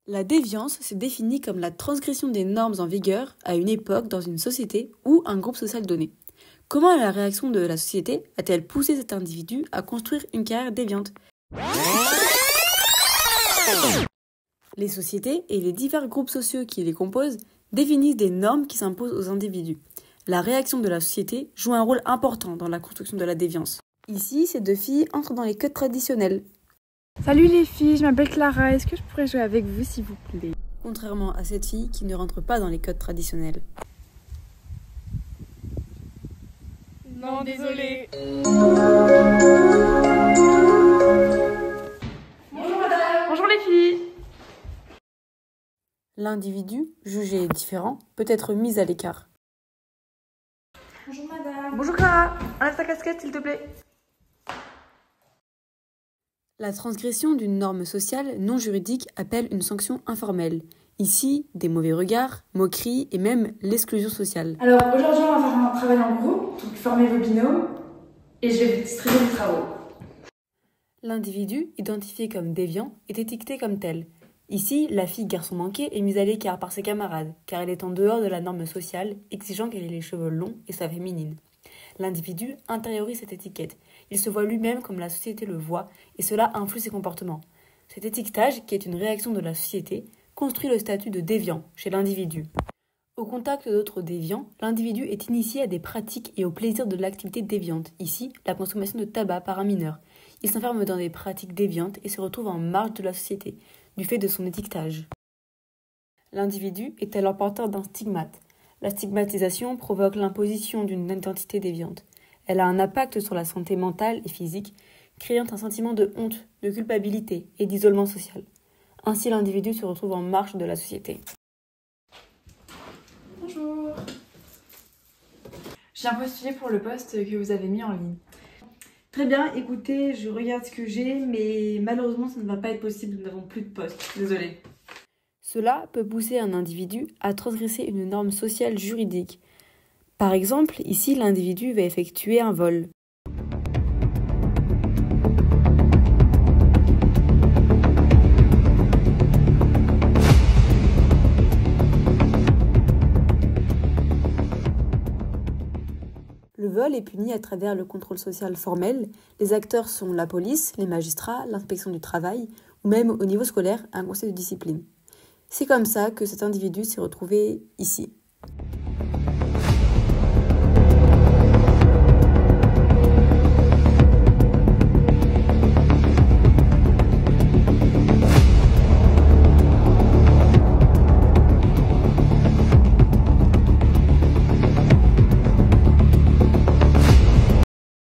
La déviance se définit comme la transgression des normes en vigueur à une époque dans une société ou un groupe social donné. Comment la réaction de la société a-t-elle poussé cet individu à construire une carrière déviante ? Les sociétés et les divers groupes sociaux qui les composent définissent des normes qui s'imposent aux individus. La réaction de la société joue un rôle important dans la construction de la déviance. Ici, ces deux filles entrent dans les codes traditionnels. Salut les filles, je m'appelle Clara, est-ce que je pourrais jouer avec vous s'il vous plaît ? Contrairement à cette fille qui ne rentre pas dans les codes traditionnels. Non, désolé. Bonjour madame. Bonjour les filles. L'individu, jugé différent, peut être mis à l'écart. Bonjour madame. Bonjour Clara, enlève ta casquette s'il te plaît. La transgression d'une norme sociale non juridique appelle une sanction informelle. Ici, des mauvais regards, moqueries et même l'exclusion sociale. Alors aujourd'hui on va faire un travail en groupe, donc formez vos binômes et je vais vous distribuer les travaux. L'individu, identifié comme déviant, est étiqueté comme tel. Ici, la fille garçon manqué est mise à l'écart par ses camarades, car elle est en dehors de la norme sociale, exigeant qu'elle ait les cheveux longs et soit féminine. L'individu intériorise cette étiquette. Il se voit lui-même comme la société le voit, et cela influe ses comportements. Cet étiquetage, qui est une réaction de la société, construit le statut de déviant chez l'individu. Au contact d'autres déviants, l'individu est initié à des pratiques et au plaisir de l'activité déviante, ici la consommation de tabac par un mineur. Il s'enferme dans des pratiques déviantes et se retrouve en marge de la société, du fait de son étiquetage. L'individu est alors porteur d'un stigmate. La stigmatisation provoque l'imposition d'une identité déviante. Elle a un impact sur la santé mentale et physique, créant un sentiment de honte, de culpabilité et d'isolement social. Ainsi, l'individu se retrouve en marge de la société. Bonjour. Je viens postuler pour le poste que vous avez mis en ligne. Très bien, écoutez, je regarde ce que j'ai, mais malheureusement ça ne va pas être possible, nous n'avons plus de poste, désolée. Cela peut pousser un individu à transgresser une norme sociale juridique. Par exemple, ici l'individu va effectuer un vol. Le vol est puni à travers le contrôle social formel. Les acteurs sont la police, les magistrats, l'inspection du travail ou même au niveau scolaire un conseil de discipline. C'est comme ça que cet individu s'est retrouvé ici.